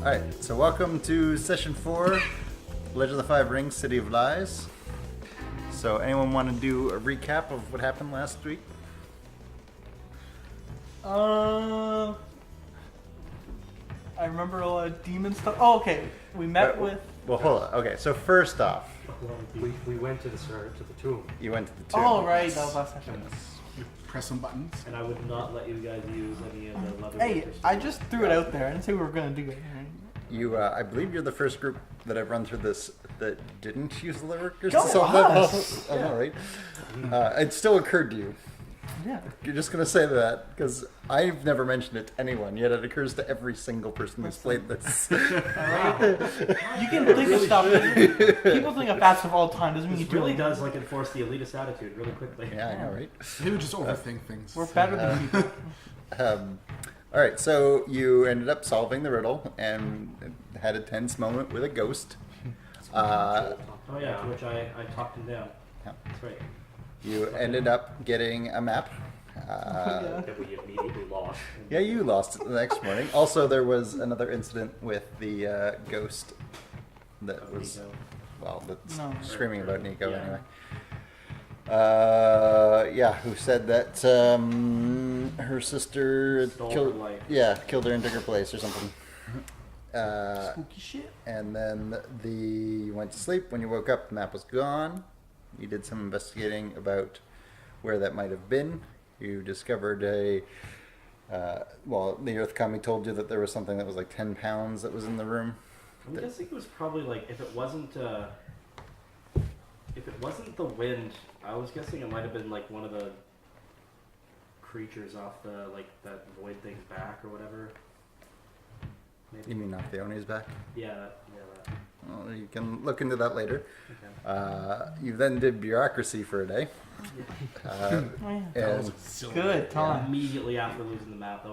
Alright, so welcome to session 4, Legend of the Five Rings, City of Lies. So anyone want to do a recap of what happened last week? I remember a lot of demon stuff. Oh, okay. We met with... Well, hold on. Okay, so first off, We went to the tomb, you went to the tomb. Oh, right. That was last session. You press some buttons. and I would not let you guys use any of the leather. Hey, workers. I just threw it out there. I didn't say we were going to do it. You, I believe you're the first group that I've run through this that didn't use the workers Go to solve that us! puzzle. I know, right? It still occurred to you. Yeah. You're just going to say that because I've never mentioned it to anyone, yet it occurs to every single person who's played this. You can think of stuff. People think of fast stuff all the time. Doesn't mean you This do really it. does like enforce the elitist attitude really quickly. Yeah, I know, right? They would just overthink things. We're better than people. All right, so you ended up solving the riddle and had a tense moment with a ghost. Oh yeah, to which I talked him down. Yeah. That's right. You ended up getting a map. Yeah. That we immediately lost. Yeah, you lost it the next morning. Also, there was another incident with the ghost that was, Nico. well, that's No. screaming about Nico Yeah. anyway. Yeah, who said that her sister Stole killed, her life. killed her and took her place or something. Spooky shit. And then you went to sleep. When you woke up, the map was gone. You did some investigating about where that might have been. You discovered the Earth Kami told you that there was something that was like 10 pounds that was in the room. I'm guessing it was probably like if it wasn't the wind, I was guessing it might have been like one of the creatures off the that void thing's back or whatever. Maybe. You mean off the Oni's back? Yeah, that. Well, you can look into that later. Okay. You then did bureaucracy for a day. Oh, yeah. That was And, a silly Good idea. time. Immediately after losing the map, I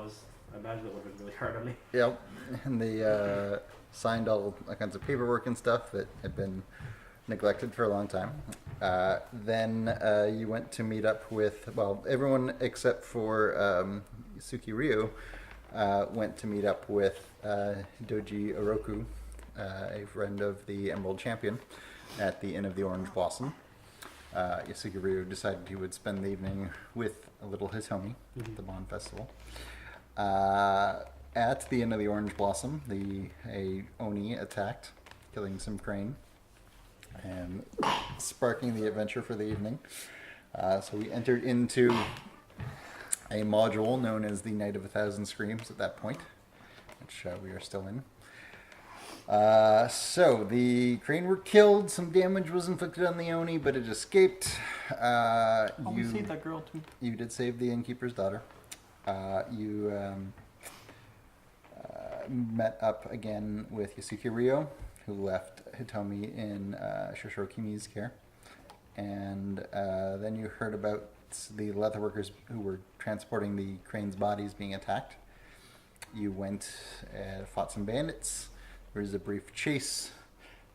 imagine that would have been really hard on me. yep, and they signed all kinds of paperwork and stuff that had been neglected for a long time. Then you went to meet up with, everyone except for Yusuke Ryu went to meet up with Doji Oroku, a friend of the Emerald Champion, at the Inn of the Orange Blossom. Yusuke Ryu decided he would spend the evening with a little Hitomi at the Bond Festival. At the Inn of the Orange Blossom, a Oni attacked, killing some crane, and sparking the adventure for the evening. So we entered into a module known as the Night of a Thousand Screams at that point, which we are still in. So the crane were killed, some damage was inflicted on the Oni, but it escaped. We saved that girl too. You did save the innkeeper's daughter. You met up again with Yusuke Ryo, who left Hitomi in Shoshoro Kimi's care. And then you heard about the leatherworkers who were transporting the crane's bodies being attacked. You went and fought some bandits. There was a brief chase.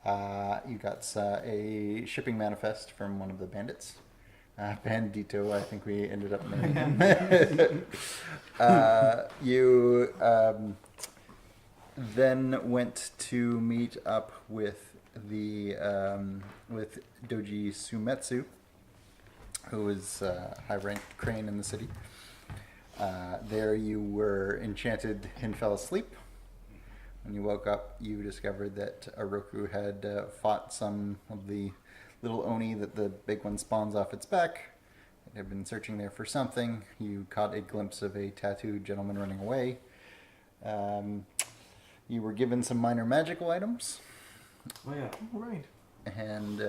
You got a shipping manifest from one of the bandits. Bandito, I think we ended up naming him. You then went to meet up with with Doji Sumetsu, who is a high-ranked crane in the city. There you were enchanted and fell asleep. When you woke up, you discovered that Oroku had fought some of the little Oni that the big one spawns off its back. It had been searching there for something. You caught a glimpse of a tattooed gentleman running away. You were given some minor magical items. Oh yeah. All right. And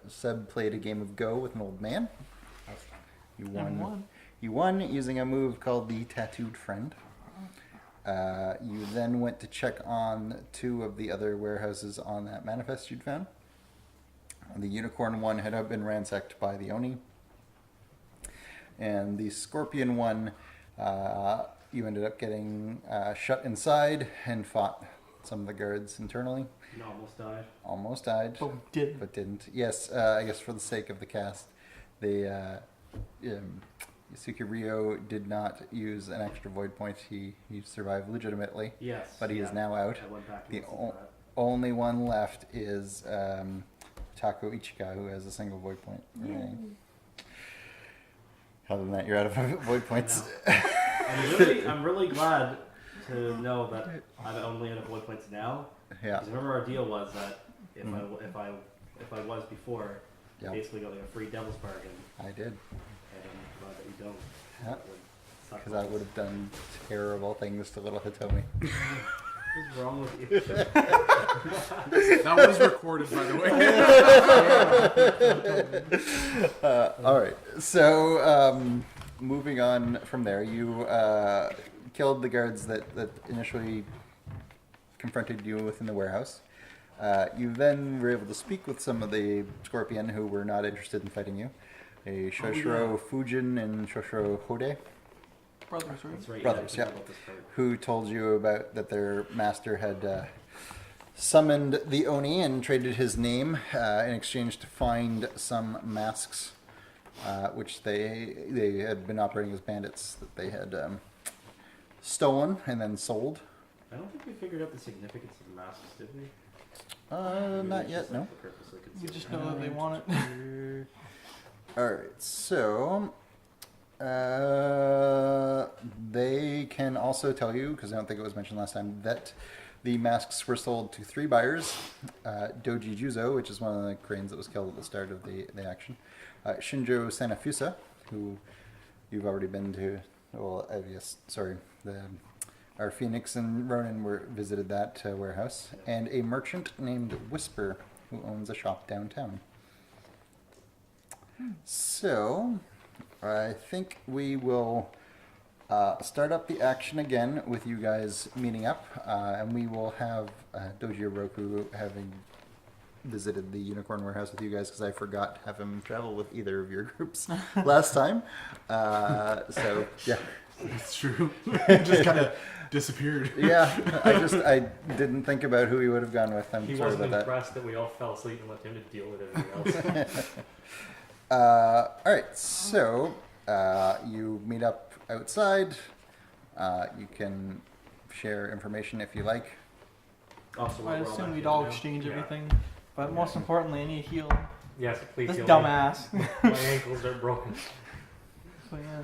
Seb played a game of Go with an old man. You And won. You won using a move called the Tattooed Friend. You then went to check on 2 of the other warehouses on that manifest you'd found. The Unicorn one had been ransacked by the Oni. And the Scorpion one, you ended up getting shut inside and fought some of the guards internally. You almost died. Almost died, But we did. but didn't. Yes, I guess for the sake of the cast, they Rio did not use an extra void point. He survived legitimately, Yes. but he is now out. I went back and The listened to that. only one left is Tako Ichika, who has a single void point remaining. Other than that, you're out of void points. I'm really glad to know that I'm only at void points now. Yeah. Because remember our deal was that if I was before, Yep. basically got like a free devil's bargain, I did. and I'm glad that you don't. Yeah. That would suck Because I would have done terrible things to little Hitomi. What's wrong with you? That was recorded, by the way. All right. So, moving on from there, you killed the guards that initially confronted you within the warehouse. You then were able to speak with some of the Scorpion who were not interested in fighting you. A Shoshiro Fujin and Shoshiro Hode, Brothers, right? That's right. Brothers, yeah. I yeah. forgot about this part. who told you about that their master had summoned the Oni and traded his name in exchange to find some masks, which they had been operating as bandits that they had stolen and then sold. I don't think we figured out the significance of the masks, did we? Maybe Not it's yet, just, no. like, the purpose of You concealment. just know that they want it. Alright, so they can also tell you, because I don't think it was mentioned last time, that the masks were sold to 3 buyers. Doji Juzo, which is one of the cranes that was killed at the start of the action. Shinjo Sanafusa, who you've already been to. Well, yes, sorry. Our Phoenix and Ronan visited that warehouse. And a merchant named Whisper, who owns a shop downtown. So, I think we will start up the action again with you guys meeting up, and we will have Doji Oroku having visited the Unicorn Warehouse with you guys because I forgot to have him travel with either of your groups last time. So, yeah. It's true. It just kind of disappeared. Yeah, I didn't think about who he would have gone with. I'm He sorry wasn't about that. impressed that we all fell asleep and left him to deal with everything else. Alright, so you meet up outside. You can share information if you like. Also, I we're all assume back we'd here all now. exchange Yeah. everything. But most importantly, I need to heal Yes, please. this heal me. dumbass. My ankles are broken. So yeah,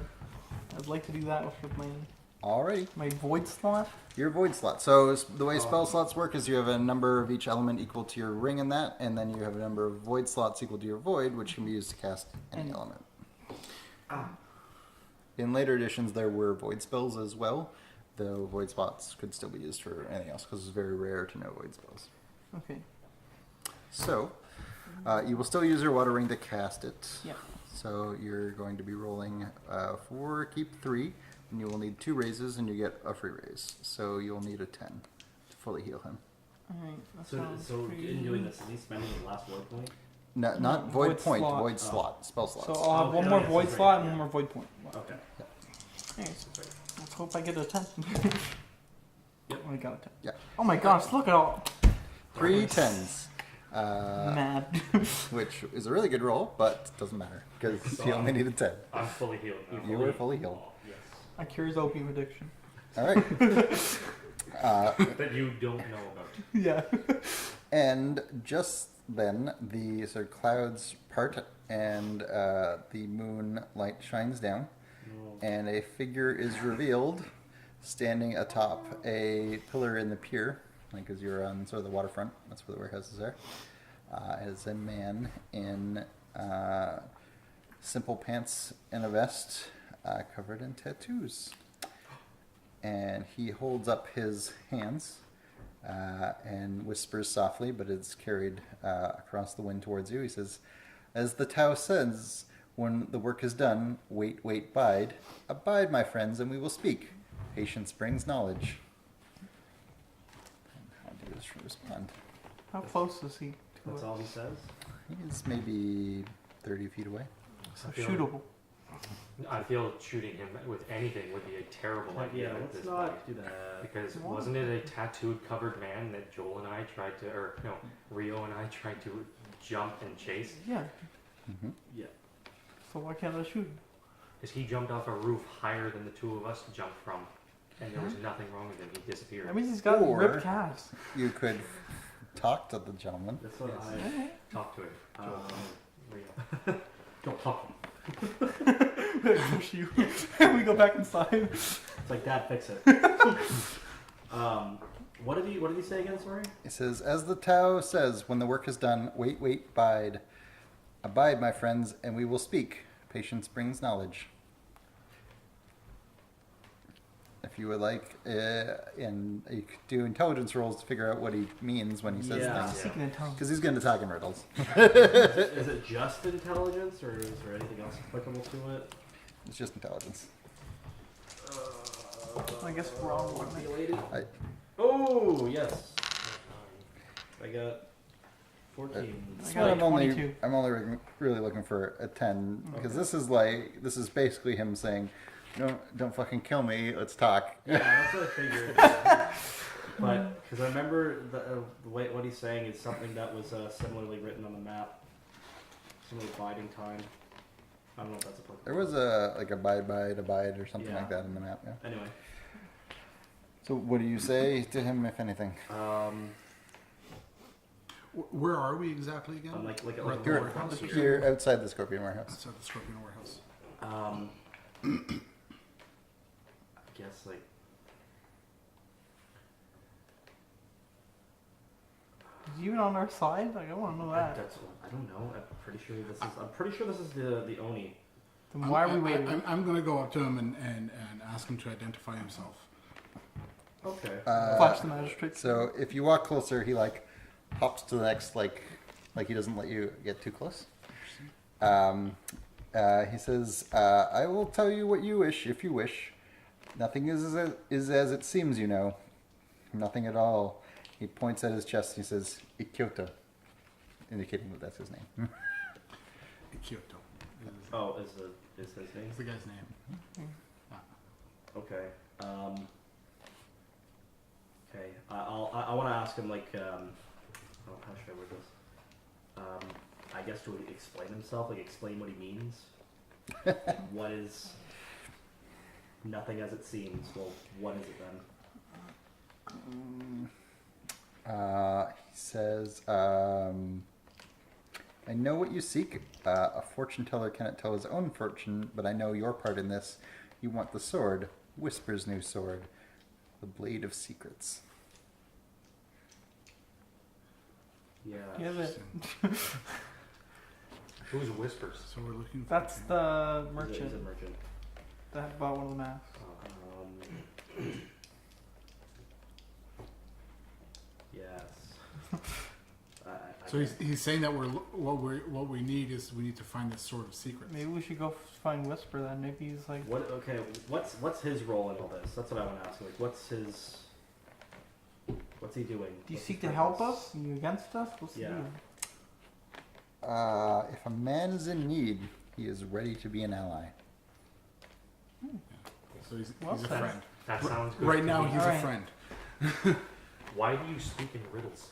I'd like to do that with Alrighty, my void slot. your void slot. So the way Oh. spell slots work is you have a number of each element equal to your ring in that, and then you have a number of void slots equal to your void, which can be used to cast any And- element. Ah. In later editions, there were void spells as well, though void slots could still be used for anything else because it's very rare to know void spells. Okay. So, you will still use your water ring to cast it. Yeah. So you're going to be rolling 4, keep 3, and you will need 2 raises, and you get a free raise. So you'll need a 10 to fully heal him. Alright, that So, sounds so pretty in doing this, is he spending his last void point? No, No, not void void point, slot. void slot, spell slots. So I'll have Okay, one more yeah, void that's slot right, and yeah. one more void point. Okay. Anyways, let's hope I get a 10. Yep. I got a 10. Yeah. Oh my gosh, look at all. 3 10s. Mad. Which is a really good roll, but doesn't matter because you only need a 10. I'm fully healed now. You were fully healed. Oh, yes. I cures opium addiction. All right. That you don't know about. Yeah. And just then, the sort of clouds part and the moonlight shines down, No. and a figure is revealed standing atop a pillar in the pier, because you're on sort of the waterfront. That's where the warehouses are. It is a man in simple pants and a vest, covered in tattoos. And he holds up his hands and whispers softly, but it's carried across the wind towards you. He says, "As the Tao says, when the work is done, wait, wait, bide. Abide, my friends, and we will speak. Patience brings knowledge." And how do you respond? How close is he to That's it? all he says? He's maybe 30 feet away. So I feel- shootable. I feel shooting him with anything would be a terrible idea. Yeah, at let's this not point. do that. Because Why? wasn't it a tattooed covered man that Joel and I tried to, or no, Rio and I tried to jump and chase? Yeah. Mm-hmm. Yeah. So why can't I shoot him? Because he jumped off a roof higher than the two of us jumped from, and there was nothing wrong with him. He disappeared. That means he's got Or- ripped calves. You could talk to the gentleman. That's what I Alright. talked to him. Don't talk to him. Push you. We go back inside. It's like, Dad, fix it. What did he say again? Sorry. It says, as the Tao says, when the work is done, wait, bide. Abide, my friends, and we will speak. Patience brings knowledge. If you would like, and you could do intelligence rolls to figure out what he means when he says Yeah. things. Seeking intelligence. Because he's going to talk in riddles. Is it just intelligence, or is there anything else applicable to it? It's just intelligence. I guess we're on one. Oh yes. I got 14. I got a 22. I'm only really looking for a 10 because Okay. this is basically him saying, don't fucking kill me. Let's talk. Yeah, that's what I figured. But because I remember the way what he's saying is something that was similarly written on the map. Similar biding time. I don't know if that's applicable. There was a abide or something Yeah. like that in the map. Yeah. Anyway. So what do you say to him, if anything? Where are we exactly again? I'm like We're a at the You're, warehouse. you're outside the Scorpion Warehouse. Outside the Scorpion Warehouse. I guess like Is he even on our side? Like, I want to know that. I don't know. I'm pretty sure this is the Oni. Then why are we waiting? I'm going to go up to him and ask him to identify himself. Okay. Flash the magistrates. So if you walk closer, he like hops to the next like he doesn't let you get too close. He says, "I will tell you what you wish if you wish. Nothing is as it seems, you know. Nothing at all." He points at his chest and he says, "Ikyoto," indicating that that's his name. Kyoto. Oh, is his name? That's the guy's name. Okay. Okay. I want to ask him like how should I word this? I guess to explain himself, like explain what he means. What is nothing as it seems? Well, what is it then? He says, "I know what you seek. A fortune teller cannot tell his own fortune, but I know your part in this. You want the sword, Whisper's new sword, the blade of secrets." Yeah. Give it. Who's Whispers? So we're looking for That's him. the He's a merchant merchant. that bought one of the masks. Yes. So he's saying that what we need is we need to find this sword of secrets. Maybe we should go find Whisper then. Maybe he's like. What? Okay. What's his role in all this? That's what I want to ask. Like, what's he doing? Do you What's seek his to help purpose? us? Are you against us? What's Yeah. the deal? If a man is in need, he is ready to be an ally. So he's Well a said. friend. That sounds good. Right to now me. he's All a right. friend. Why do you speak in riddles?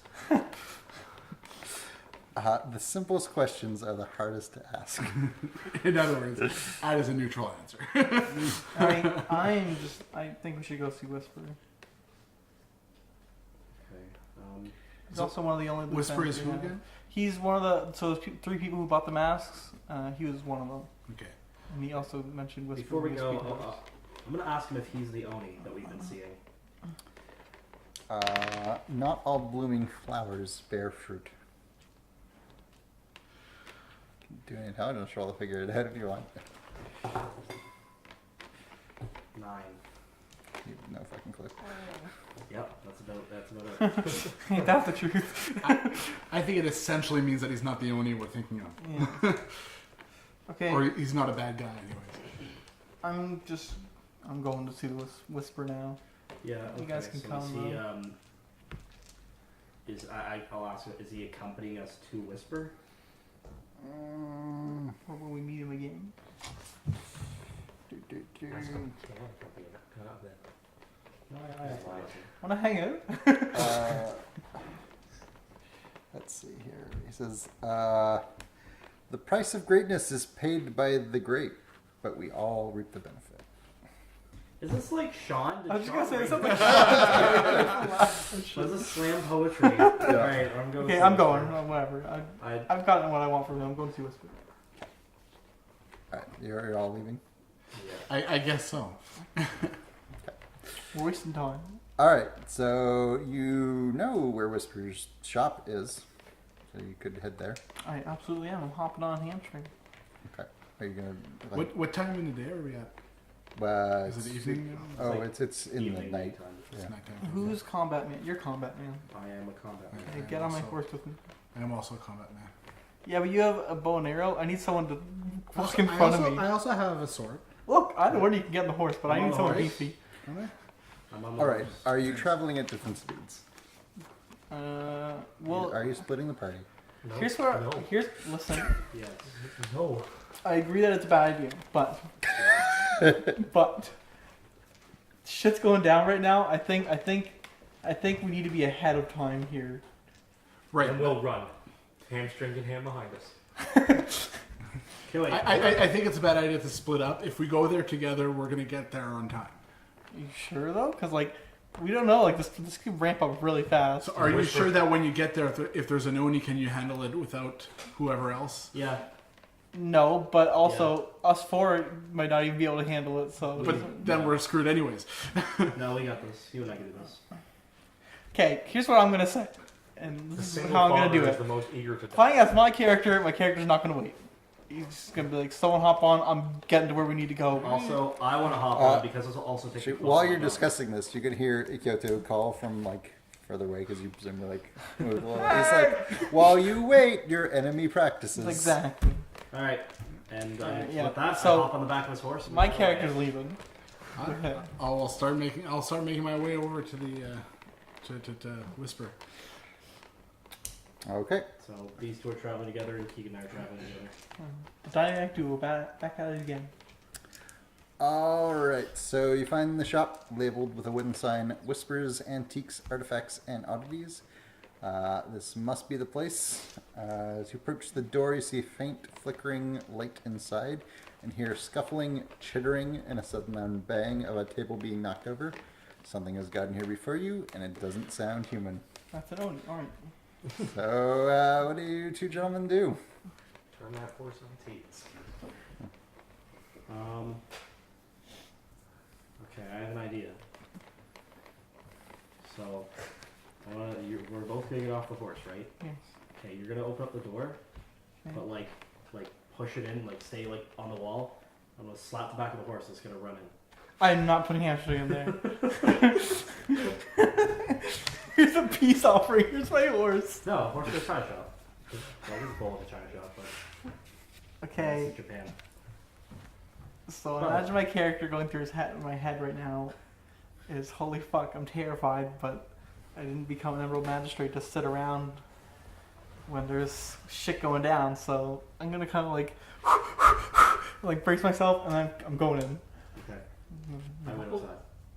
The simplest questions are the hardest to ask. In other words, that is a neutral answer. I think we should go see Whisper. Okay. He's So, also one of the only. Whisper is lieutenants we who have. again? He's one of the. So there's three people who bought the masks. He was one of them, Okay. and he also mentioned Whisper. Before we would go, speak to us. I'm gonna ask him if he's the Oni that we've been seeing. Not all blooming flowers bear fruit. Do an intelligence roll to figure it out if you want. 9. You have no fucking clue. Yep, that's about it. Ain't that the truth? I think it essentially means that he's not the only we're thinking of. Yeah. Okay. Or he's not a bad guy anyways. I'm going to see the Whisper now. Yeah. You guys can so come, I'll ask him, is he accompanying us to Whisper? Or will we meet him again? Want to hang out? Let's see here. He says, "The price of greatness is paid by the great. but we all reap the benefit. Is this like Sean? Did I was just Sean gonna say write something. this? Was this slam poetry? Alright, I'm going. Okay, I'm going. Whatever. I I've gotten what I want from him. I'm going to see Whisper. Alright, you're all leaving? yeah. I guess so. We're wasting time. Alright, so you know where Whisper's shop is, so you could head there. I absolutely am. I'm hopping on hamstring. Okay. Are you gonna like, What time in the day are we at? Is it's- it evening? Oh, It's like it's in the Evening, night. nighttime. It's Yeah. nighttime. Who's combat man? You're combat man. I am a combat man. Hey, I get am on my also- horse with me. I am also a combat man. Yeah, but you have a bow and arrow. I need someone to walk in front of me. I also have a sword. Look, I know where you can get on the horse, but I I'm need on someone the horse. beefy. Okay. I'm on the Alright, horse. are you traveling at different speeds? Well, Are you splitting the party? No. here's where. No. Listen. Yes. No. I agree that it's a bad idea, but shit's going down right now. I think we need to be ahead of time here. Right. And we'll run. Hamstring and ham behind us. Okay, wait. I think it's a bad idea to split up. If we go there together, we're gonna get there on time. You sure though? Because like we don't know. Like this could ramp up really fast. So, are you Whisper. sure that when you get there, if there's an Oni, can you handle it without whoever else? Yeah. No, but also us four might not even be able to handle it. So, But then we're screwed anyways. No, we got this. You and I can do this. okay. Here's what I'm gonna say, and The this is single how I'm gonna father do is it. the most eager to die. Playing as my character's not gonna wait. He's just gonna be like, someone hop on. I'm getting to where we need to go. Also, I want to hop on because this will also take. Shoot, the while clock you're down. discussing this, you could hear Ikyoto call from like further away because you presumably like. He's like, while you wait, your enemy practices. Exactly. All right, and yeah. with that, So, I hop on the back of his horse. and My go away. character's leaving. Okay. I'll start making my way over to the to Whisper. Okay. So these two are traveling together, and Keegan and I are traveling together. Dynamic duo, back at it again. Alright, so you find the shop labeled with a wooden sign, Whispers, Antiques, Artifacts, and Oddities. This must be the place. As you approach the door, you see a faint flickering light inside and hear scuffling, chittering, and a sudden bang of a table being knocked over. Something has gotten here before you, and it doesn't sound human. That's an Oni. Alright. So, what do you two gentlemen do? Turn that horse on teats. Okay, I have an idea. So, we're both gonna get off the horse, right? Yes. Okay, you're gonna open up the door, Okay. but like push it in, like stay like on the wall. I'm gonna slap the back of the horse. It's gonna run in. I'm not putting hamstring in there. Here's a peace offering. Here's my horse. No, horse to a china shop. Well, this is bull at the china shop, but Okay. it's in Japan. So imagine my character going through my head right now is, holy fuck, I'm terrified, but I didn't become an Emerald Magistrate to sit around when there's shit going down, so I'm gonna kind of like brace myself, and I'm going in. Okay, I went outside.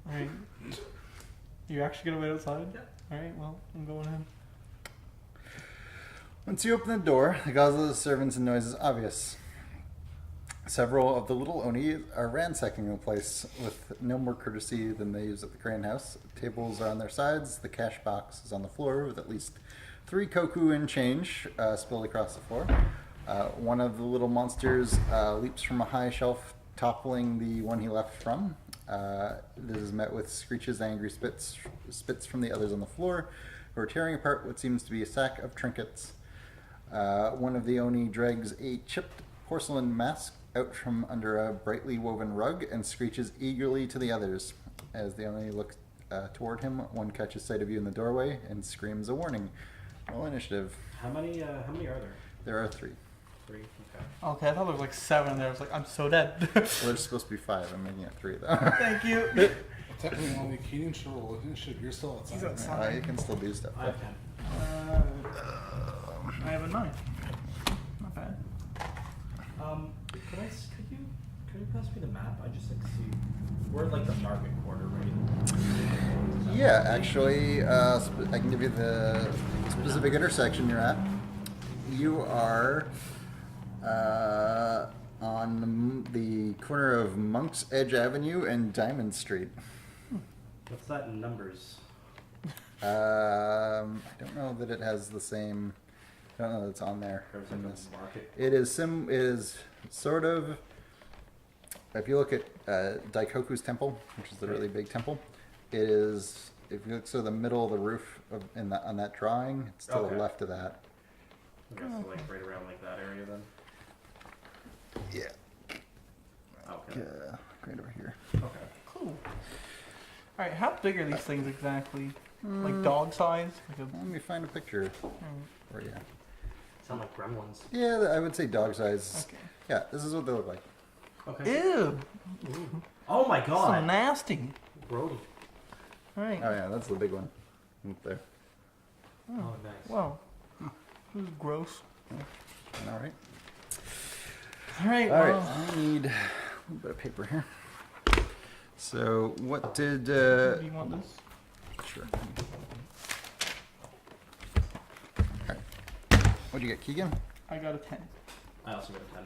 Alright. You're actually gonna wait outside? Yeah. Alright, well, I'm going in. Once you open the door, the cause of the servants and noise is obvious. Several of the little Oni are ransacking the place with no more courtesy than they use at the Crane House. Tables are on their sides, the cash box is on the floor with at least 3 koku in change spilled across the floor. One of the little monsters leaps from a high shelf, toppling the one he left from. This is met with screeches and angry spits from the others on the floor, who are tearing apart what seems to be a sack of trinkets. One of the Oni drags a chipped porcelain mask out from under a brightly woven rug and screeches eagerly to the others. As the Oni looks toward him, one catches sight of you in the doorway and screams a warning. Roll initiative. How many are there? There are 3. 3. Okay. Okay, I thought there was like 7 there. I was like, I'm so dead. Well, there's supposed to be 5. I'm making it 3 though. Thank you. Technically, only Keenan should roll initiative. You're still outside. He's outside. You can still do stuff. I have 10. I have a 9. Not bad. Could you pass me the map? I just like see. We're in like the market quarter, right? Yeah, actually, I can give you the specific intersection you're at. You are on the corner of Monk's Edge Avenue and Diamond Street. What's that in numbers? I don't know that it has the same. I don't know that it's on there. Or is in it this. a market? It is sort of. If you look at Daikoku's temple, which is the really big temple, it is. If you look to the middle of the roof on that drawing, it's to Okay. the left of that. I guess so, like right around like that area then. Yeah. Okay. Right over here. Okay. Cool. All right, how big are these things exactly? Like Mm, dog size? Like Let me find a picture for you. Sound like gremlins. Yeah, I would say dog size. okay. Yeah, this is what they look like. Okay. Ew, Ooh, Oh my so god. nasty. Brody. All right. Oh yeah, that's the big one. Up there. Oh, nice. Wow. This is gross. All right. All right. All right. Well, I need a little bit of paper here. So, what did? do you want this? Sure. Alright. What do you get, Keegan? I got a 10. I also got a 10.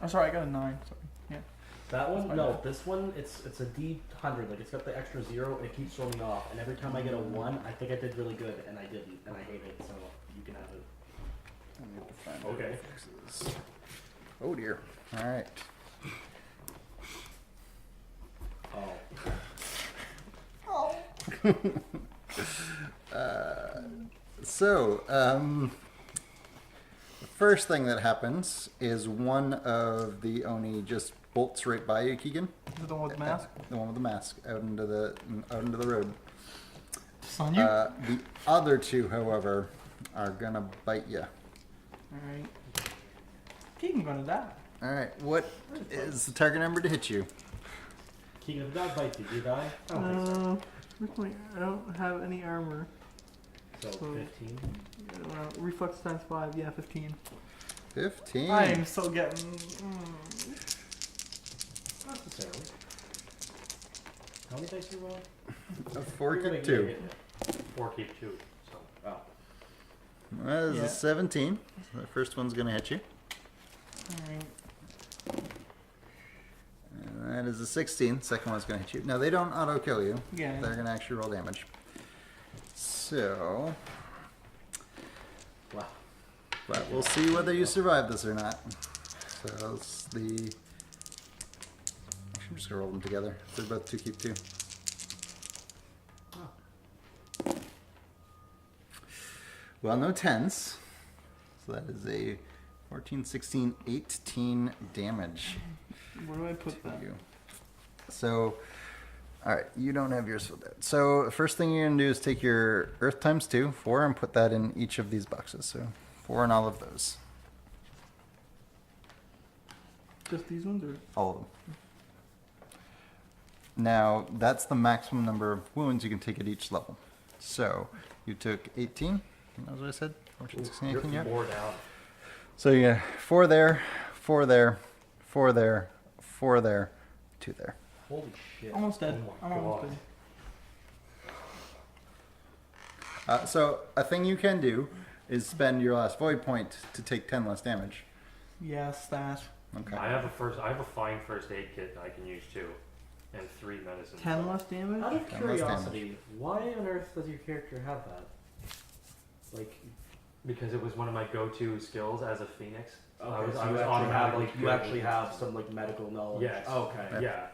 Oh, sorry, I got a 9. Sorry. Yeah. That one? That's No, fine. this one, it's a D100. Like, it's got the extra 0, and it keeps throwing me off. And every time I get a 1, I think I did really good, and I didn't, and I hate it, so you can have it. I need to find Okay. fixes. Oh dear. Alright. Oh. So, the first thing that happens is one of the Oni just bolts right by you, Keegan. Is it the one with the mask? The one with the mask out into the road. Just on you? The other two, however, are gonna bite you. Alright. Keegan gonna die. All right, what is the target number to hit you? Keegan, if the dog bites you, do you die? I don't think so. Where's my, I don't have any armor. So, so- 15. Reflex times 5, yeah, 15. 15. I am still getting. Not necessarily. How many dice you roll? A 4 You're gonna kick 2. get- 4 keep 2. So. Oh. That is Yeah. a 17. So the first one's going to hit you. Alright. And that is a 16. Second one's going to hit you. Now, they don't auto-kill you. Yeah. They're going to actually roll damage. So, Wow. but we'll see whether you survive this or not. So, it's the... Actually, I'm just going to roll them together. They're both 2 keep 2. Oh. Well, no 10s. So that is a 14, 16, 18 damage Where do I put to that? you. So, alright, you don't have yours filled out. So, the first thing you're going to do is take your Earth times 2, 4, and put that in each of these boxes. So, 4 in all of those. Just these ones or? All of them. Now, that's the maximum number of wounds you can take at each level. So, you took 18. That was what I said? 14, 16, 18, yeah. 4 down. So you got 4 there, 4 there, 4 there, 4 there, 2 there. Holy shit. Almost dead. Oh my I'm almost God. dead. So a thing you can do is spend your last void point to take 10 less damage. Yes, that. Okay. I have a fine first aid kit that I can use too, and 3 medicines. 10 less damage? Out of And less curiosity, why on earth does your character have that? Like, Because it was one of my go-to skills as a phoenix. okay, so I you was actually have automatically like you good actually with have this. some like medical knowledge. Yes. Okay. Yeah.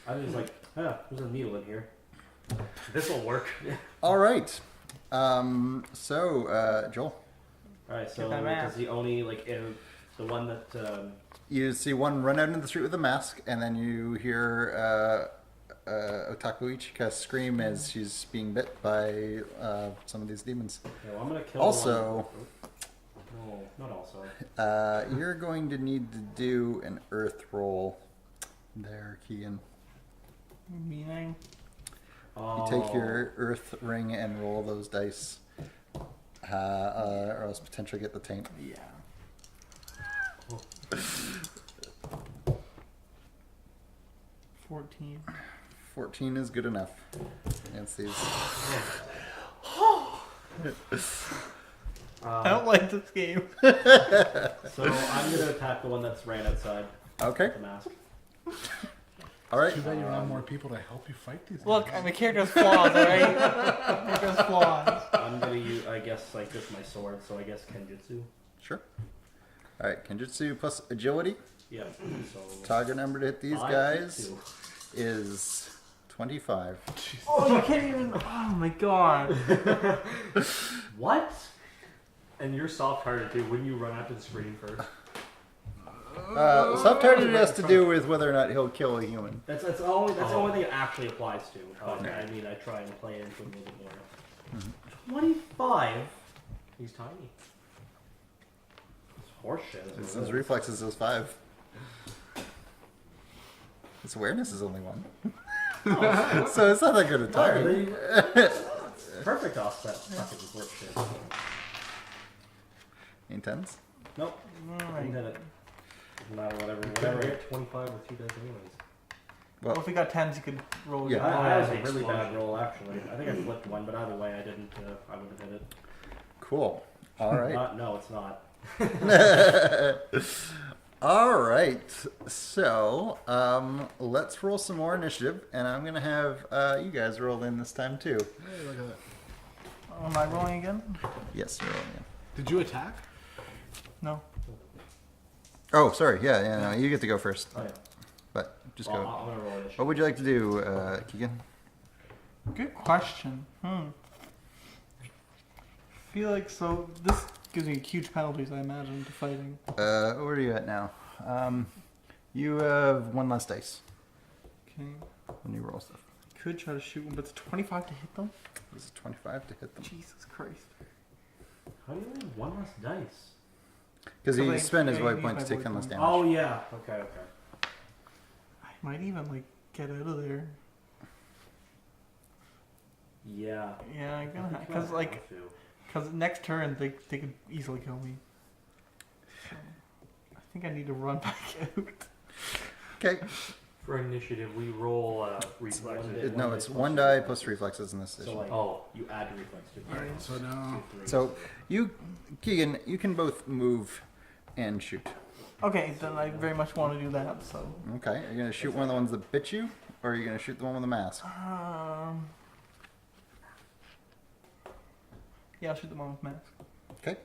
I was like, there's a needle in here. This will work. All right. Joel, All right. So Get that mask. does he only like in the one that? you see one run out into the street with a mask, and then you hear Otaku Ichika scream as she's being bit by some of these demons. No, I'm gonna kill. Also- one. No, not also. You're going to need to do an earth roll there, Keegan. Meaning? Oh. You take your earth ring and roll those dice, or else potentially get the taint. Yeah. 14. 14 is good enough against these. I don't like this game. So I'm gonna attack the one that's right outside. Okay. The mask. All right. Too bad you don't have more people to help you fight these. Look, guys. my character's flaws, alright? My character's flaws. I'm gonna use, I guess, like just my sword. So I guess Kenjutsu. Sure. All right. Kenjutsu plus agility. Yeah. So Target number to hit these 5, guys 2. is 25. Oh, you can't even. Oh my god. What? And you're soft-hearted too. Wouldn't you run after the screen first? Soft-hearted has to do with whether or not he'll kill a human. That's the only thing it actually applies to. I mean, I try and play into it a little bit more. 25. He's tiny. It's horseshit. His reflexes is 5. His awareness is only 1. Oh, So it's not that good a target. perfect offset. Fucking horseshit. Any tens? Nope. Didn't Alright. hit it. No matter whatever. I get 25 with 2 dice anyways. Well, if we got 10s, you could roll Yeah. again. I was a Explosion. really bad roll actually. I think I flipped one, but either way, I didn't. I wouldn't have hit it. Cool. All right. No, it's not. All right. So let's roll some more initiative, and I'm gonna have you guys roll in this time too. Hey, look at that. Oh, am I rolling again? Yes, you're rolling in. Did you attack? No. Oh, sorry. Yeah. No, you get to go first. Oh yeah. But just Well, go. I'm gonna roll initiative. What would you like to do, Keegan? Good question. Feel like so. This gives me huge penalties, I imagine, to fighting. Where are you at now? You have 1 less dice Okay. when you roll stuff. Could try to shoot one, but it's 25 to hit them. This is 25 to hit them. Jesus Christ. How do you only have 1 less dice? Because So he they- spent his yeah, white you point to use take my 10 less void damage. Oh yeah. Okay. I might even like get out of there. Yeah. Yeah, I'm gonna I because like have to. because next turn they could easily kill me. So, I think I need to run back out. Okay. For initiative, we roll reflexes. No, it's 1 die plus reflexes in this So edition. like, Oh. you add reflex to it. Alright, so now. 2, 3. So you, Keegan, you can both move and shoot. Okay, then I very much want to do that. So. Okay. Are you going to shoot one of the ones that bit you, or are you going to shoot the one with the mask? Yeah, I'll shoot the one with mask. Okay.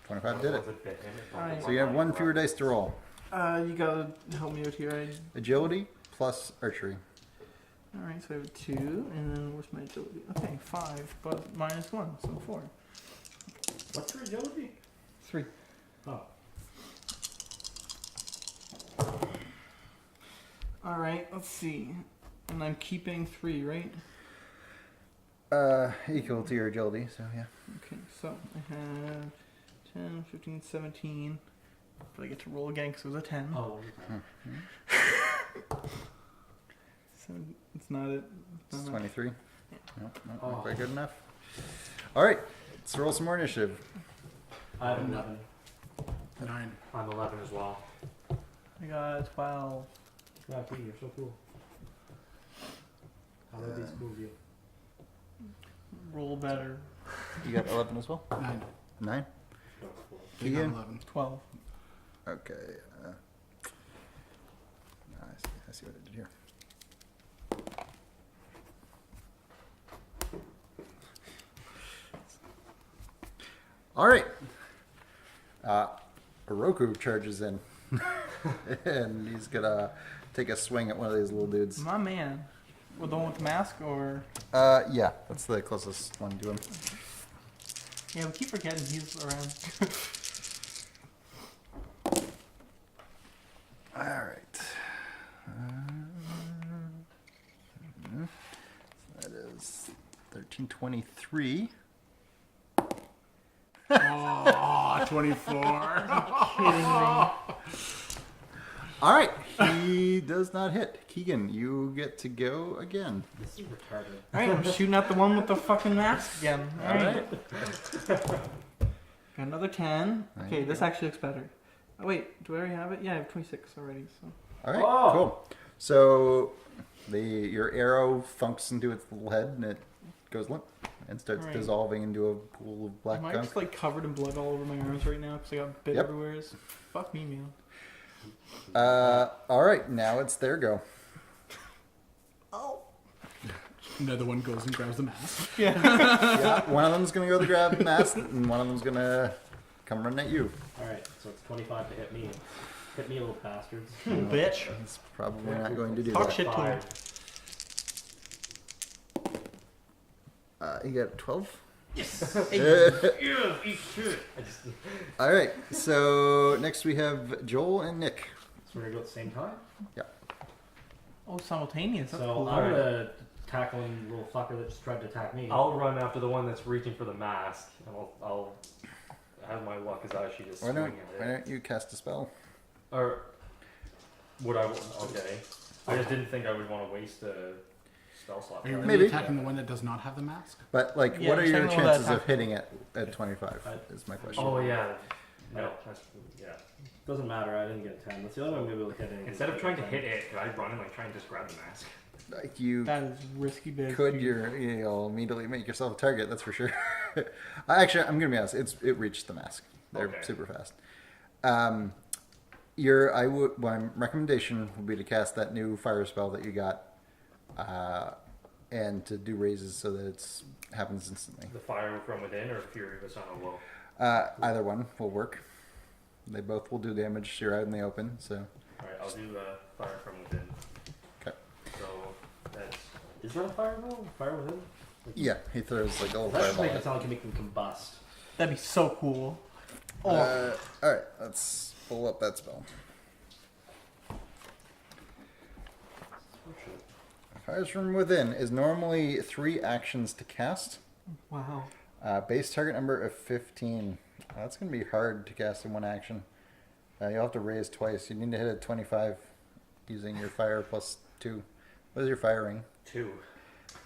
25 did it. Was bit him? Alright. So you have 1 fewer dice to roll. You gotta help me out here. Agility plus archery. Alright, so I have a 2, and then where's my agility? Okay, 5, but minus 1, so 4. What's your agility? 3. Oh. Alright, let's see. And I'm keeping 3, right? Equal to your agility, so yeah. Okay, so I have 10, 15, 17. But I get to roll again because it was a 10. Oh. So it's not it. It's Not 23. No, not Oh. quite good enough. All right, let's roll some more initiative. I have 11. 9. I'm 11 as well. I got 12. Yeah, P, you're so cool. How are these cool of you? Roll better. You got 11 as well? 9. 9? They got Keegan? 11. 12. Okay. I see what I did here. All right. Oroku charges in. And he's going to take a swing at one of these little dudes. My man. Well, the one with the mask or. Yeah, that's the closest one to him. Yeah, we keep forgetting he's around. All right. So that is 1323. Oh, 24. Kidding me. All right, he does not hit. Keegan, you get to go again. This is retarded. Alright, I'm shooting at the one with the fucking mask again. All Alright. right. Got another 10. There Okay, you this go. actually looks better. Oh, wait, do I already have it? Yeah, I have 26 already. So. All right, Oh! cool. So your arrow thunks into its little head and it goes limp and starts Right. dissolving into a pool of black Am I gunk. just like covered in blood all over my arms right now because I got bit Yep. everywhere? Fuck me, man. All right, now it's their go. Oh. Another one goes and grabs the mask. Yeah. Yeah, one of them's gonna go to grab the mask, and one of them's gonna come running at you. Alright, so it's 25 to hit me. Hit me, little bastards. Bitch. He's probably not going to do Talk that. shit to him. You got 12. Yes! Yeah, eat shit. All right. So next we have Joel and Nick. So we're gonna go at the same time? Oh, simultaneous. That's So cool. I'm gonna tackle the little fucker that just tried to attack me. I'll run after the one that's reaching for the mask, and I'll have my luck as I should just Why swing don't, at why it. don't you cast a spell? Or would I? Okay. I just didn't think I would want to waste a spell slot. Are you really Maybe. attacking the one that does not have the mask? But like, Yeah, what are you're your taking one of chances that of hitting it at 25? Is my question. Oh yeah. No. No. That's, yeah. Doesn't matter, I didn't get a 10. That's the only one I'm gonna be able to hit anything. Instead of trying to hit it, could I run and like try and just grab the mask? Like you That is risky business. could, you'll immediately make yourself a target. That's for sure. Actually, I'm gonna be honest. It reached the mask. They're Okay. super fast. My recommendation would be to cast that new fire spell that you got, and to do raises so that it happens instantly. The fire from within or Fury of a Son of Woe? Either one will work. They both will do damage. You're out in the open, so Alright, I'll do fire from within. okay. So that's Is there a fireball? Fire within? Yeah, he throws like a little That should make fireball. it sound like you make them combust. That'd be so cool. Oh, All right, let's pull up that spell. Fires from within is normally 3 actions to cast. wow. Base target number of 15. That's going to be hard to cast in one action. You'll have to raise twice. You need to hit a 25 using your fire plus 2. What is your firing? 2.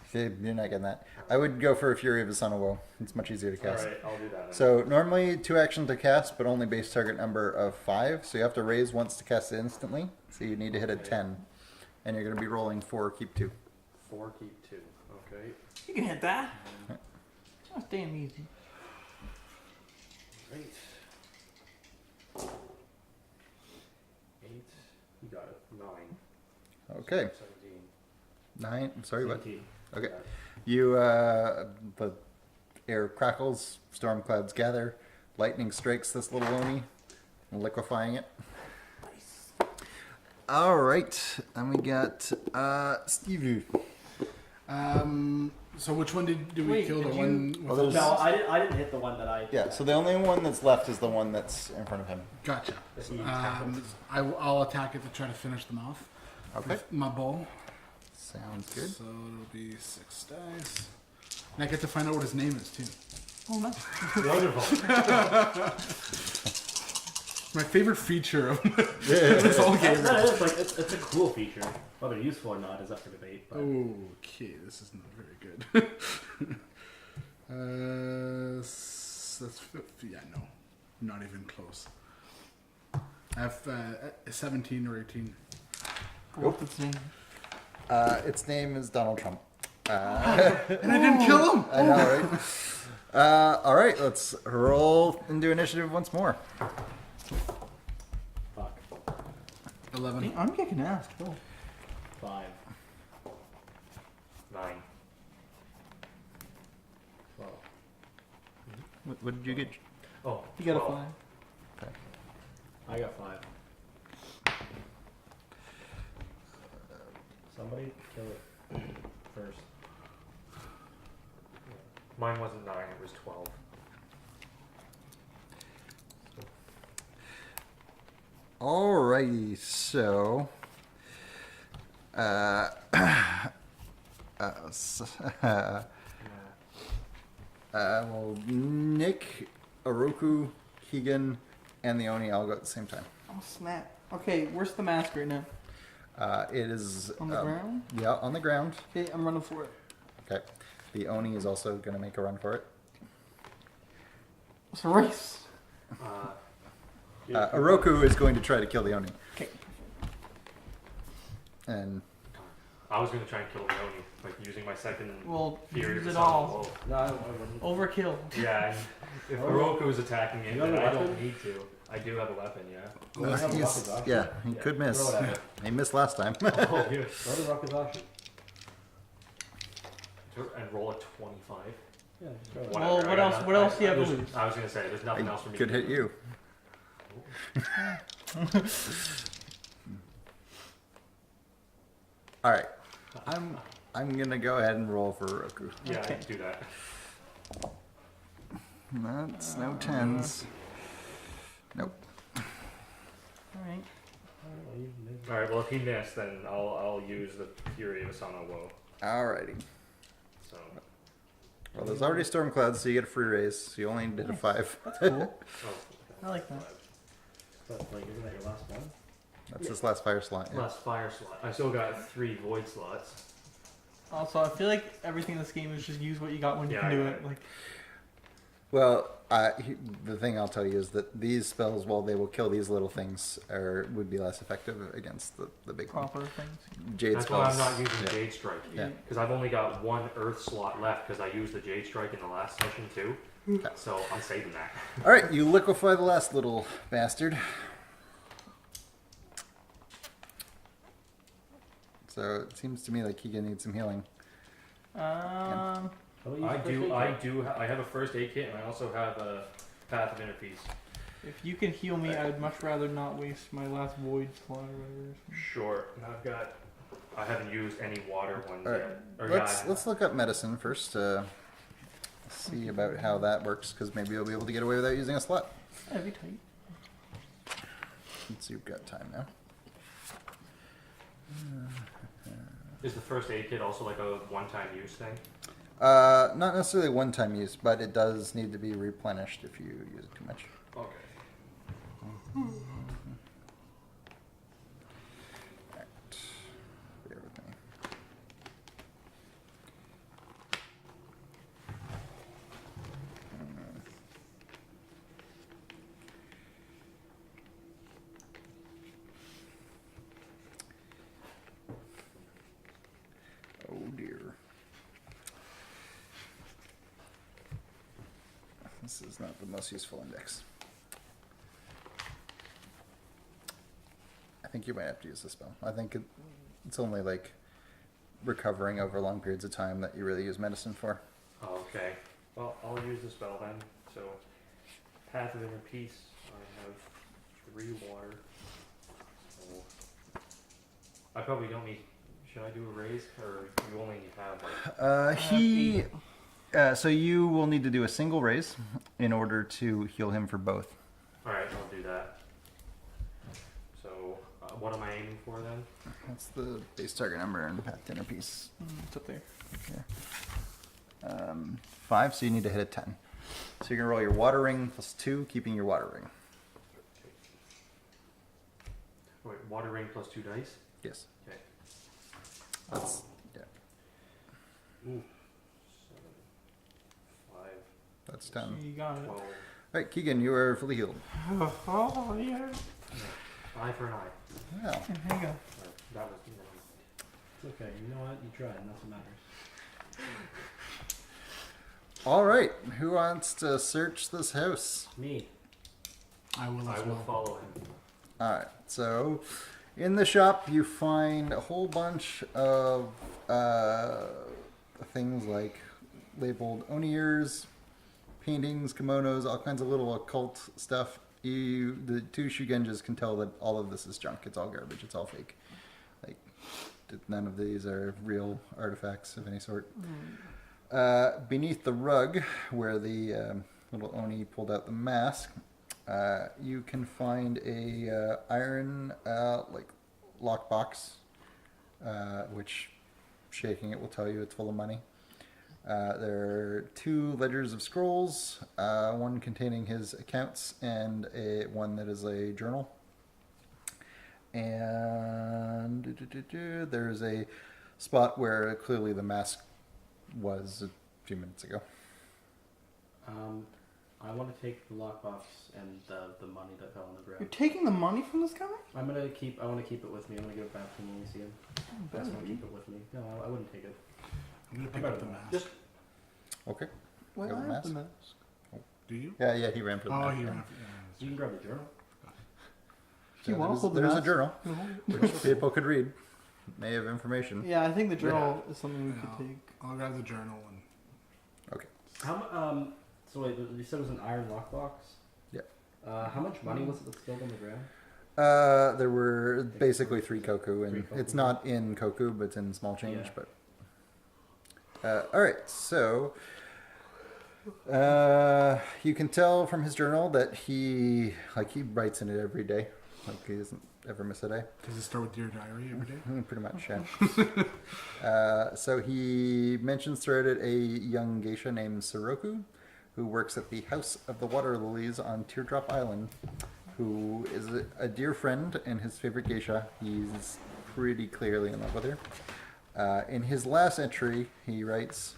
Okay, you're not getting that. I would go for a Fury of the Son of Woe. It's much easier to cast. Alright, I'll do that then. So normally 2 actions to cast, but only base target number of 5. So you have to raise once to cast it instantly. So you need to hit a 10. And you're going to be rolling 4, keep 2. 4, keep 2. Okay. You can hit that. That's damn easy. Great. 8. You got it. 9. Okay. 17. 9. Sorry, what? 17. Okay. You, the air crackles, storm clouds gather, lightning strikes this little Oni, liquefying it. All right, and we got Stevie. So which one did we Wait, kill? The did one you- with Well, those- there's- No, I didn't hit the one that I. Yeah, so the only one that's left is the one that's in front of him. Gotcha. So you attack him. I'll attack it to try to finish them off. Okay. With my bow. Sounds good. So it'll be 6 dice. And I get to find out what his name is too. Oh, nice. Wonderful. My favorite feature of this whole game. That is like it's a cool feature. Whether useful or not is up for debate. But Okay, this is not very good. That's 50. Yeah, no, not even close. I have 17 or 18. What's its name? Its name is Donald Trump. And I didn't kill him. I know, right? All right, let's roll into initiative once more. fuck. 11. I'm kicking ass. Cool. 5. 9. 12. What did you get? Oh, You got a 12. 5. I got 5. Somebody kill it first. Mine wasn't 9, it was 12. Alrighty, so well, Nick, Oroku, Keegan, and the Oni all go at the same time. Oh, snap. Okay, where's the mask right now? It is On the ground? Yeah, on the ground. Okay, I'm running for it. Okay, the Oni is also going to make a run for it. It's a race. Oroku is going to try to kill the Oni, Okay. and I was going to try and kill the Oni, like using my second Well, Fury use of it the Sun all. of No, I wouldn't. Overkill. Woe. Yeah, and if Oroku is attacking it, You got then a I don't weapon? need to. I do have a weapon, yeah. Well, have a He's- rocket yeah, option. he could miss. Throw it at it. He missed last time. Oh, here. Throw the rocket option. And roll a 25. Yeah, just throw it. Well, Whatever, what I else- got what else do you have to there's- lose? I was gonna say, there's nothing else for I me could to hit do. you. All right, I'm gonna go ahead and roll for Roku. Yeah, Okay. I can do that. That's no tens. Nope. Alright. Alright, well, if he missed, then I'll use the Fury of Asana Woe. Alrighty. So, Well, there's already storm clouds, so you get a free raise. So you only did a 5. That's cool. oh, I like that. But, like, isn't that your last one? That's his last fire slot. Yeah. last fire slot. I still got 3 void slots. Also, I feel like everything in this game is just use what you got when you Yeah, can I do got it. it. Like, Well, the thing I'll tell you is that these spells, while they will kill these little things, would be less effective against the big one. proper things. Jade That's spells. why I'm not using yeah. Jade Strike. Yeah. Because I've only got 1 Earth slot left because I used the Jade Strike in the last session too. Okay. So I'm saving that. All right, you liquefy the last little bastard. So it seems to me like Keegan needs some healing. How about you I first do. aid I kit? do. I have a first aid kit, and I also have a Path of Inner Peace. If you can heal me, I'd much rather not waste my last void slot or whatever. Sure. And I've got. I haven't used any water ones All right. yet. Or Let's look up medicine first. See about how that works, because maybe you'll be able to get away without using a slot. That'd be tight. Since you've got time now. Is the first aid kit also like a one-time use thing? Not necessarily one-time use, but it does need to be replenished if you use it too much. Okay. Alright. Bear with me. Oh dear. This is not the most useful index. I think you might have to use the spell. I think it's only like recovering over long periods of time that you really use medicine for. Okay. Well, I'll use the spell then. So, Path of Inner Peace. I have 3 water. So, I probably don't need. Should I do a raise, or you only have like? So you will need to do a single raise in order to heal him for both. All right, I'll do that. So, what am I aiming for then? That's the base target number and path to inner piece. It's up there. Okay. 5, so you need to hit a 10. So you're gonna roll your water ring plus 2, keeping your water ring. Wait, water ring plus 2 dice. Yes. Okay. That's yeah. Ooh. 7, 5, That's 10. You got it. 12. Right, Keegan, you are fully healed. Oh, yeah. Eye for an eye. Well, Here you go. That was. It's okay. You know what? You tried, and that's what matters. all right. Who wants to search this house? Me. I will I as will well. follow him. All right. So, in the shop, you find a whole bunch of things like labeled oni ears, paintings, kimonos, all kinds of little occult stuff. The 2 Shugenjas can tell that all of this is junk. It's all garbage. It's all fake. Like, none of these are real artifacts of any sort. Beneath the rug, where the little oni pulled out the mask, you can find a iron lockbox, which shaking it will tell you it's full of money. There are 2 ledgers of scrolls, one containing his accounts and one that is a journal. And there's a spot where clearly the mask was a few minutes ago. I want to take the lockbox and the money that fell on the You're ground. taking the money from this guy? I want to keep it with me. I'm gonna give it back to him when we see him. I just want to keep it with me. No, I wouldn't take it. I'm gonna pick up the mask. Just Okay. Why Got the I have the mask? mask? Do you? Yeah, he ran for the Oh, mask. he yeah. ran. you can grab the journal. He won't hold the there's a mask. journal which people could read. May have information. Yeah, I think the journal is something we could take. I'll grab the journal and. So wait, you said it was an iron lockbox? Yeah. How much money was it that's spilled on the ground? There were basically 3 koku, and it's not in koku, but it's in small change. Yeah. But all right, so you can tell from his journal that he writes in it every day. Like he doesn't ever miss a day. Does it start with Dear Diary every day? Pretty much, yeah. So he mentions throughout it a young geisha named Soroku, who works at the House of the Water Lilies on Teardrop Island, who is a dear friend and his favorite geisha. He's pretty clearly in love with her. In his last entry, he writes,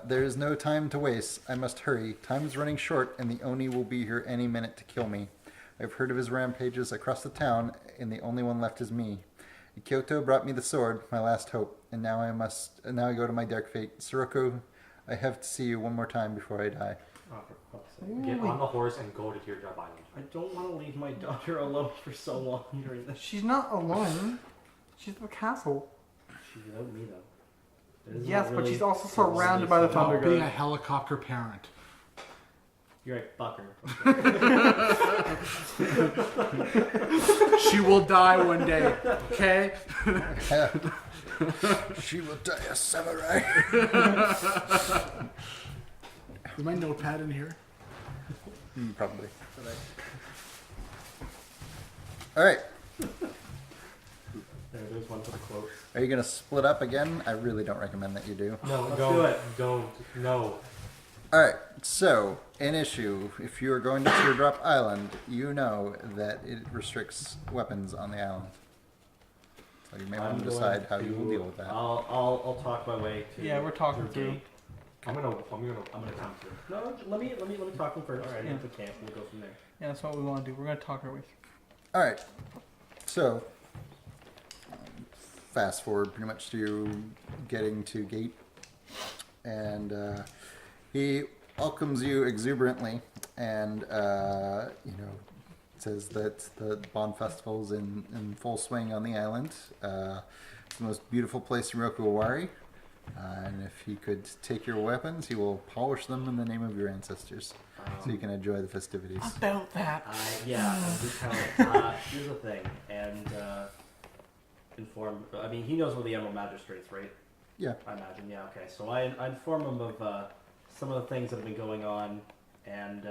there is no time to waste. I must hurry. Time is running short, and the Oni will be here any minute to kill me. I've heard of his rampages across the town, and the only one left is me. Kyoto brought me the sword, my last hope, and now I go to my dark fate. Sirocco, I have to see you one more time before I die. Oh, for fuck's sake. Get on the horse and go to Teardrop Island. I don't want to leave my daughter alone for so long during this. She's not alone. She's in the castle. She's without me though. It is Yes, not but really- she's also surrounded by the Stop Thunder Stop being a God. helicopter parent. You're right, fucker. She will die one day. Okay. She will die a samurai. Is my notepad in here? Probably. All right. There's one for the quote. Are you going to split up again? I really don't recommend that you do. No, Let's don't. do it. Don't. No. Alright, so, an issue. If you are going to Teardrop Island, you know that it restricts weapons on the island. So you may want to decide how you will deal with that. I'll talk my way to. Yeah, we're talking the through. gate. I'm gonna. I'm gonna come through. No, let me talk to him first. Alright. And if we can't, we'll go from there. Yeah, that's what we want to do. We're going to talk our way through. Alright, so, fast forward pretty much to getting to gate. And, he welcomes you exuberantly and, says that the Bond Festival's in full swing on the island. It's the most beautiful place in Rokuawari. And if he could take your weapons, he will polish them in the name of your ancestors. So you can enjoy the festivities. About that. Yeah, here's the thing, and I mean, he knows where the Emerald Magistrates, right? Yeah. I imagine, yeah, okay. So I inform him of some of the things that have been going on, and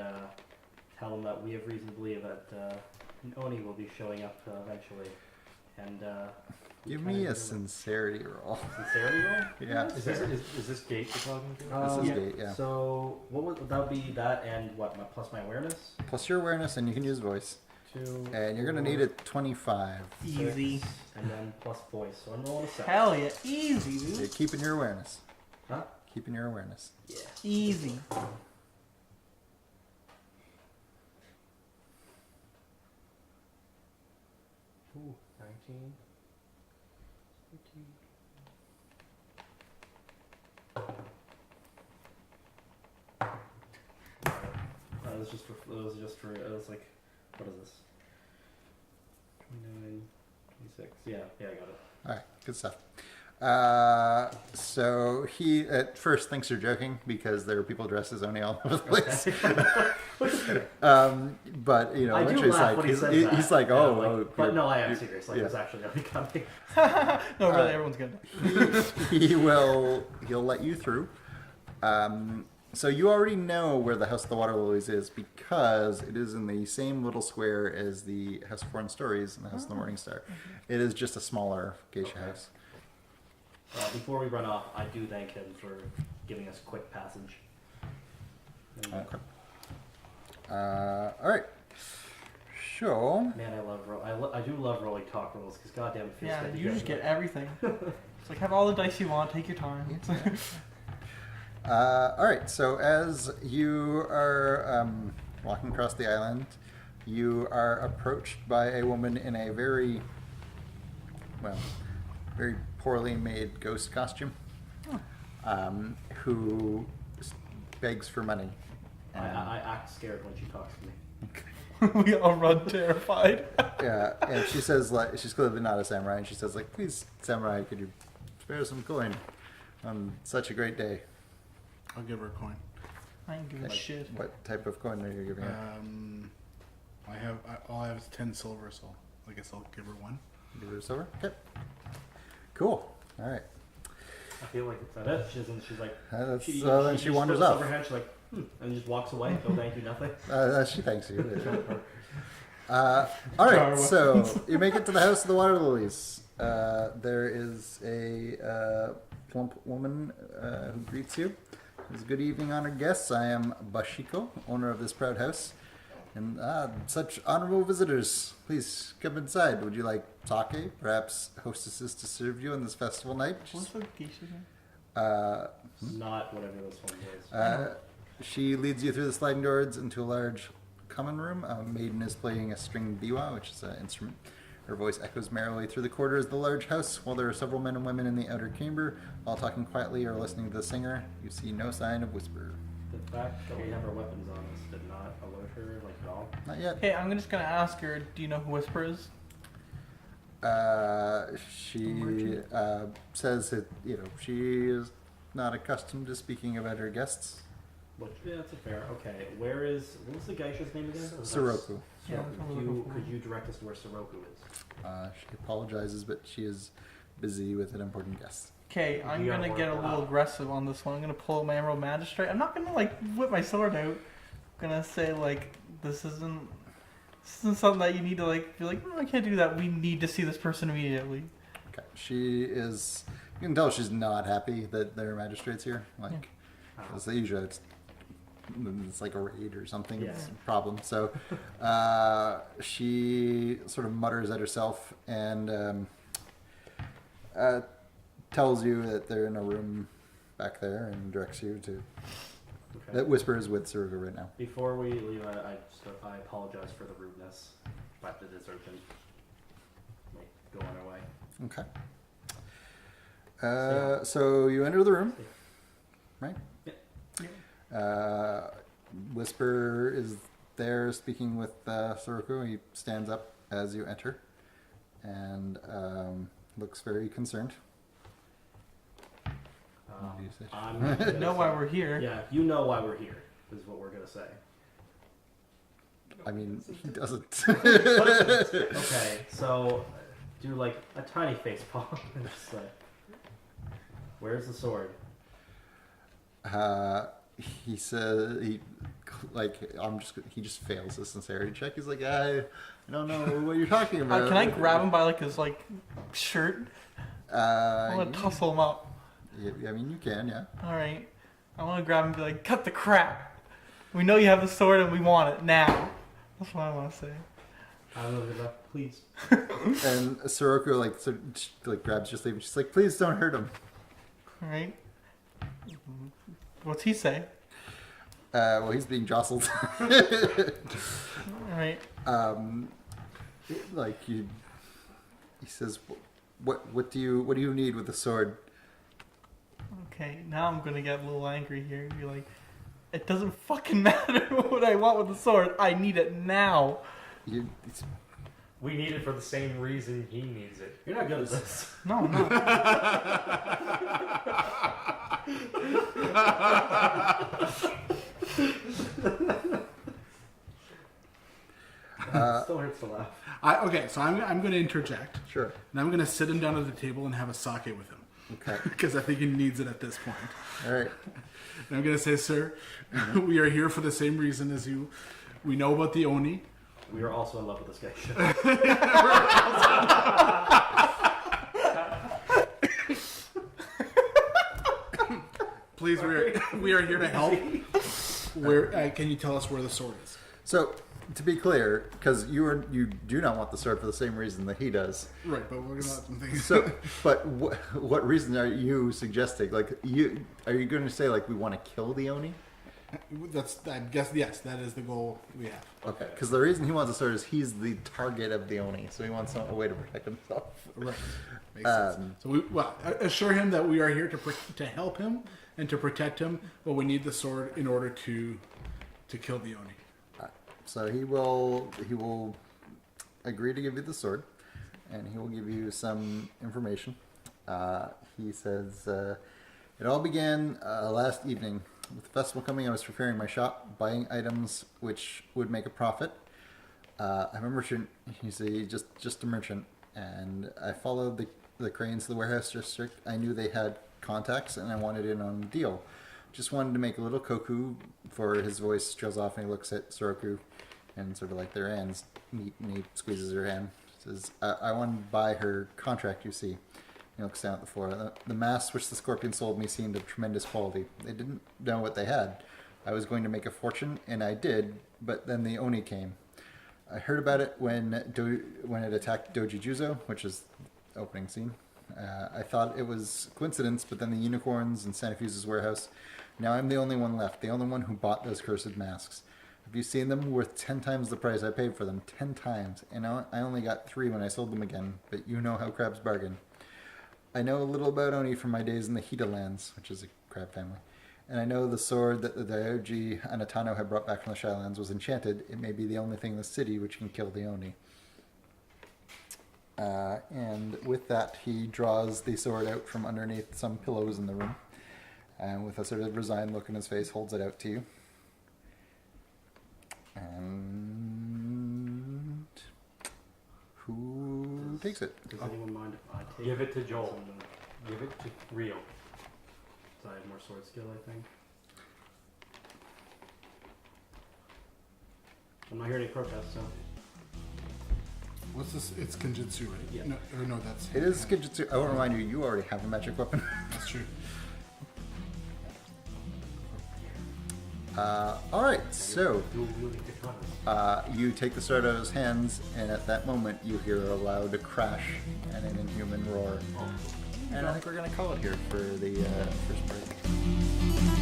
tell him that we have reason to believe that Oni will be showing up eventually. And Give me a sincerity roll. sincerity roll? Yeah. Is this gate you're talking to? This is yeah. gate, yeah. So what would that would be? That and what? Plus my awareness. Plus your awareness, and you can use voice. 2. And you're going to need a 25. Easy. 6, and then plus voice. So I'm rolling a 7. Hell yeah. Easy, So dude. you're keeping your awareness. Huh? Keeping your awareness. Yeah. Easy. Ooh, 19. It was like, what is this? 29, 26. Yeah, I got it. All right, good stuff. So he at first thinks you're joking because there are people dressed as Oni all over the place. But you know, I do eventually laugh when he says that. he's like, Yeah, oh, like, oh, but you're- no, I am you're- serious. Like, yeah. it was actually really coming. No, really, everyone's good. he'll let you through. So you already know where the House of the Water Lilies is because it is in the same little square as the House of Foreign Stories and the House of the Morning Star. It is just a smaller geisha Okay. house. Before we run off, I do thank him for giving us quick passage. And, Okay. All right. Sure. Man, I do love rolling talk rolls because goddamn it feels Yeah, good. to you just get everything. It's like, have all the dice you want, take your time. All right. So as you are walking across the island, you are approached by a woman in a very poorly made ghost costume, who begs for money. I act scared when she talks to me. We all run terrified. Yeah, and she says, like, she's clearly not a samurai, and she says, like, please, samurai, could you spare some coin on such a great day? I'll give her a coin. I ain't giving a shit. What type of coin are you giving her? All I have is 10 silver, so I guess I'll give her 1. Give her a silver? Okay. Cool. All right. I feel like it's that it. She's like, Then she just wanders puts off. overhead, she's like, and just walks away. No, thank you, nothing. She thanks you. All right, so you make it to the House of the Water Lilies. There is a plump woman who greets you. Says, good evening, honored guests. I am Bashiko, owner of this proud house. And such honorable visitors. Please come inside. Would you like sake? Perhaps hostesses to serve you on this festival night? What's the geisha name? Not whatever this one is. She leads you through the sliding doors into a large common room. A maiden is playing a stringed biwa, which is an instrument. Her voice echoes merrily through the corridors of the large house, while there are several men and women in the outer chamber, all talking quietly or listening to the singer. You see no sign of Whisper. The fact that we have our weapons on us did not alert her, like, at all. Not yet. Hey, I'm just gonna ask her. Do you know who Whisper is? She says that she is not accustomed to speaking about her guests. Yeah, that's a fair. Okay, what was the geisha's name again? Soroku. Yeah, that's what we're looking for. Could you direct us to where Soroku is? She apologizes, but she is busy with an important guest. Okay, I'm We are gonna get a working little out. aggressive on this one. I'm gonna pull my Emerald Magistrate. I'm not gonna like whip my sword out. I'm gonna say like this isn't something that you need to like be like, I can't do that. We need to see this person immediately. Okay. She is. You can tell she's not happy that there are magistrates here. Like, as they usually, it's like a raid or something. Yeah. It's a problem. So, she sort of mutters at herself and tells you that they're in a room back there and directs you to. Okay. That Whisper is with Suruga right now. Before we leave, I apologize for the rudeness, but it is urgent. Like, go on our way. Okay. So you enter the room, right? Yep. Whisper is there speaking with Suruku. He stands up as you enter and looks very concerned. What do you say? I'm not gonna Know say- why we're here. Yeah, you know why we're here, is what we're going to say. I mean, he doesn't. Okay, so do like a tiny face palm and just like, where's the sword? He says he just fails the sincerity check. He's like, I don't know what you're talking about. Can I grab him by like his like shirt? I want to Yeah, tussle him up. I mean, you can, yeah. All right. I want to grab him and be like, cut the crap. We know you have the sword and we want it now. That's what I want to say. I don't know if enough, please. And Soroku like grabs your sleeve and she's like, please don't hurt him. All right. What's he say? Well, he's being jostled. All right. He says, what do you need with the sword? Okay, now I'm gonna get a little angry here. You're like, it doesn't fucking matter what I want with the sword. I need it now. We need it for the same reason he needs it. You're not good at this. No, I'm not. Still hurts to laugh. Okay, so I'm going to interject. Sure. And I'm going to sit him down at the table and have a sake with him. Okay. Because I think he needs it at this point. All right. And I'm going to say, sir, we are here for the same reason as you. We know about the Oni. We are also in love with this guy. Please, we are here to help. Where can you tell us where the sword is? So, to be clear, because you do not want the sword for the same reason that he does. Right, but we're going to let some things. So, but what reason are you suggesting? Like, are you going to say like we want to kill the Oni? I guess yes, that is the goal we have. Okay, because the reason he wants the sword is he's the target of the Oni, so he wants a way to protect himself. Right, makes sense. So we assure him that we are here to help him and to protect him, but we need the sword in order to kill the Oni. So he will agree to give you the sword, and he will give you some information. He says, it all began last evening. With the festival coming, I was preparing my shop, buying items which would make a profit. I'm a merchant. He's just a merchant, and I followed the cranes to the warehouse district. I knew they had contacts, and I wanted in on the deal. Just wanted to make a little koku for his voice trails off, and he looks at Soroku, and sort of like their hands meet, and he squeezes her hand. Says, I want to buy her contract, you see. He looks down at the floor. The masks which the Scorpion sold me seemed of tremendous quality. They didn't know what they had. I was going to make a fortune, and I did, but then the Oni came. I heard about it when it attacked Doji Juzo, which is the opening scene. I thought it was coincidence, but then the unicorns in Santa Fuse's warehouse. Now I'm the only one left, the only one who bought those cursed masks. Have you seen them? Worth 10 times the price I paid for them. 10 times. And I only got 3 when I sold them again, but you know how crabs bargain. I know a little about Oni from my days in the Hida lands, which is a crab family. And I know the sword that the Dioji Anatano had brought back from the Shylands was enchanted. It may be the only thing in the city which can kill the Oni. And with that, he draws the sword out from underneath some pillows in the room. And with a sort of resigned look in his face, holds it out to you. And who takes it? Does anyone mind if I take Give it to it? Joel. Give it to Rio. So I have more sword skill, I think. I'm not hearing any protests, so. What's this? It's Kenjutsu, right? Yeah. No, that's. It is Genjutsu. I will remind you, you already have a magic weapon. That's true. Alright, so Dual wielding katanas. you take the sword out of his hands, and at that moment you hear a loud crash and an inhuman roar. And I think we're going to call it here for the first break.